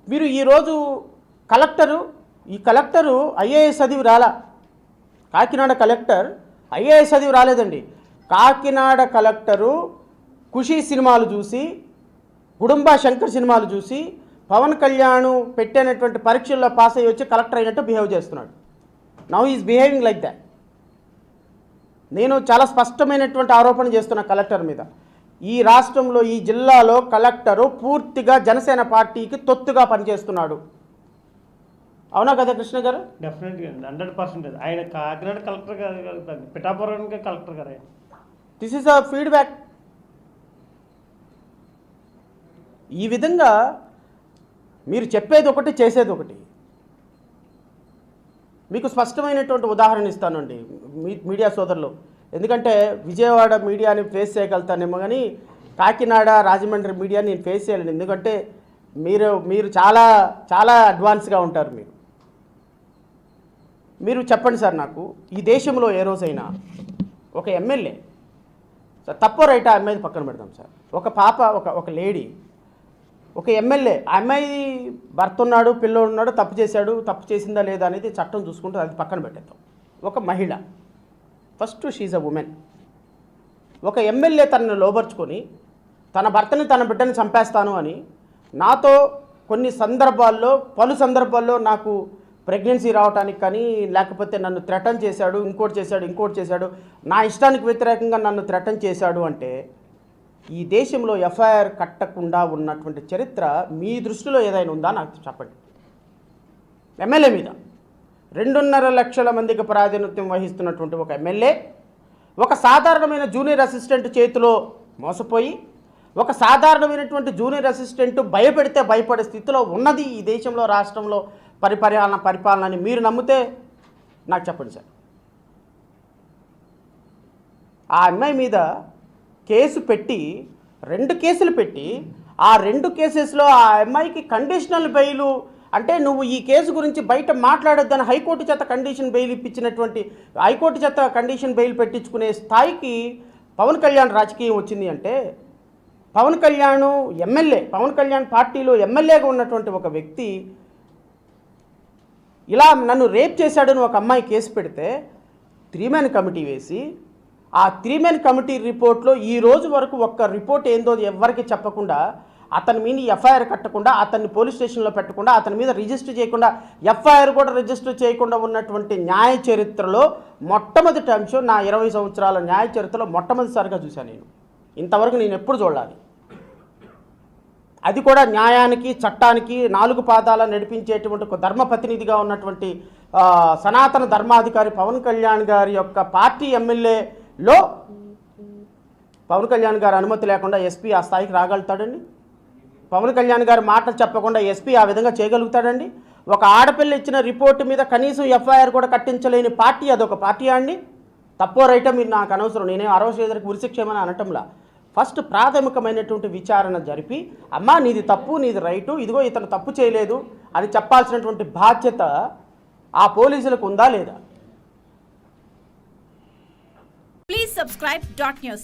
మీరు ఈరోజు ఈ కలెక్టరు ఐఏఎస్ చదివి రాలా. కాకినాడ కలెక్టర్ ఐఏఎస్ చదివి రాలేదండి. కాకినాడ కలెక్టరు ఖుషీ సినిమాలు చూసి, గుడుంబా శంకర్ సినిమాలు చూసి, పవన్ కళ్యాణ్ పెట్టినటువంటి పరీక్షల్లో పాస్ అయ్యి వచ్చి కలెక్టర్ అయినట్టు బిహేవ్ చేస్తున్నాడు. Now is behaving like that. నేను చాలా స్పష్టమైనటువంటి ఆరోపణ చేస్తున్నా కలెక్టర్ మీద. ఈ రాష్ట్రంలో, ఈ జిల్లాలో కలెక్టరు పూర్తిగా జనసేన పార్టీకి తొత్తుగా పనిచేస్తున్నాడు. అవునా కదా కృష్ణ గారు? డెఫినెట్గా 100%. ఆయన కాకినాడ కలెక్టర్ గారు, పిఠాపురం కలెక్టర్ గారు. This is a feedback. ఈ విధంగా మీరు చెప్పేది ఒకటి, చేసేది ఒకటి. మీకు స్పష్టమైనటువంటి ఉదాహరణ ఇస్తానండి మీడియా సోదరులు. ఎందుకంటే విజయవాడ మీడియాని ఫేస్ చేయగలుగుతానేమో, కానీ కాకినాడ, రాజమండ్రి మీడియాని నేను ఫేస్ చేయలేను. ఎందుకంటే మీరు చాలా చాలా అడ్వాన్స్గా ఉంటారు. మీరు చెప్పండి సార్, నాకు ఈ దేశంలో ఏ రోజైనా ఒక ఎమ్మెల్యే, సార్ తప్పో రైటా అమ్మాయి పక్కన పెడదాం సార్, ఒక పాప, ఒక లేడీ, ఒక ఎమ్మెల్యే, ఆ అమ్మాయి భర్త ఉన్నాడు, పిల్లోడు ఉన్నాడు, తప్పు చేశాడు, తప్పు చేసిందా లేదా అనేది చట్టం చూసుకుంటూ అది పక్కన పెట్టేద్దాం. ఒక మహిళ, ఫస్ట్ షీజ్ అ ఉమెన్. ఒక ఎమ్మెల్యే తనను లోబర్చుకొని తన భర్తని, తన బిడ్డని చంపేస్తాను అని నాతో పలు సందర్భాల్లో నాకు ప్రెగ్నెన్సీ రావడానికి కానీ, లేకపోతే నన్ను థ్రెటన్ చేశాడు, ఇంకోటి చేశాడు, నా ఇష్టానికి వ్యతిరేకంగా నన్ను థ్రెటన్ చేశాడు అంటే, ఈ దేశంలో ఎఫ్ఐఆర్ కట్టకుండా ఉన్నటువంటి చరిత్ర మీ దృష్టిలో ఏదైనా ఉందా నాకు చెప్పండి. ఎమ్మెల్యే మీద 2.5 లక్షల మందికి ప్రాతినిధ్యం వహిస్తున్నటువంటి ఒక ఎమ్మెల్యే ఒక సాధారణమైన జూనియర్ అసిస్టెంట్ చేతిలో మోసపోయి, ఒక సాధారణమైనటువంటి జూనియర్ అసిస్టెంట్ భయపెడితే భయపడే స్థితిలో ఉన్నది ఈ దేశంలో, రాష్ట్రంలో పరిపాలన అని మీరు నమ్మితే నాకు చెప్పండి సార్. ఆ అమ్మాయి మీద కేసు పెట్టి, 2 కేసులు పెట్టి, ఆ 2 కేసెస్లో ఆ అమ్మాయికి కండిషనల్ బెయిల్, అంటే నువ్వు ఈ కేసు గురించి బయట మాట్లాడొద్దని హైకోర్టు చేత కండిషన్ బెయిల్ ఇప్పించినటువంటి, హైకోర్టు చేత కండిషన్ బెయిల్ పెట్టించుకునే స్థాయికి పవన్ కళ్యాణ్ రాజకీయం వచ్చింది అంటే, పవన్ కళ్యాణ్ పార్టీలో ఎమ్మెల్యేగా ఉన్నటువంటి ఒక వ్యక్తి ఇలా నన్ను రేప్ చేశాడని ఒక అమ్మాయి కేసు పెడితే 3 మెన్ కమిటీ వేసి, ఆ 3 మెన్ కమిటీ రిపోర్ట్లో ఈ రోజు వరకు ఒక్క రిపోర్ట్ ఏందో ఎవరికి చెప్పకుండా, అతని మీద ఎఫ్ఐఆర్ కట్టకుండా, అతన్ని పోలీస్ స్టేషన్లో పెట్టకుండా, అతని మీద రిజిస్టర్ చేయకుండా, ఎఫ్ఐఆర్ కూడా రిజిస్టర్ చేయకుండా ఉన్నటువంటి న్యాయ చరిత్రలో మొట్టమొదటి అంశం, నా 20 సంవత్సరాల న్యాయ చరిత్రలో మొట్టమొదటిసారిగా చూశాను నేను. ఇంతవరకు నేను ఎప్పుడు చూడాలి. అది కూడా న్యాయానికి, చట్టానికి 4 పాదాల నడిపించేటువంటి ఒక ధర్మప్రతినిధిగా ఉన్నటువంటి సనాతన ధర్మాధికారి పవన్ కళ్యాణ్ గారి యొక్క పార్టీ ఎమ్మెల్యేలో పవన్ కళ్యాణ్ గారి అనుమతి లేకుండా ఎస్పీ ఆ స్థాయికి రాగలుగుతాడండి? పవన్ కళ్యాణ్ గారి మాటలు చెప్పకుండా ఎస్పీ ఆ విధంగా చేయగలుగుతాడండి? ఒక ఆడపిల్ల ఇచ్చిన రిపోర్టు మీద కనీసం ఎఫ్ఐఆర్ కూడా కట్టించలేని పార్టీ అదొక పార్టీ అండి? తప్పో రైటో మీరు నాకు అనవసరం, నేనే 60 ఉరిశిక్షేమని అనటంలా. ఫస్ట్ ప్రాథమికమైనటువంటి విచారణ జరిపి, అమ్మా నీది తప్పు, నీది రైటు, ఇదిగో ఇతను తప్పు చేయలేదు అని చెప్పాల్సినటువంటి బాధ్యత ఆ పోలీసులకు ఉందా లేదా? Please subscribe .news.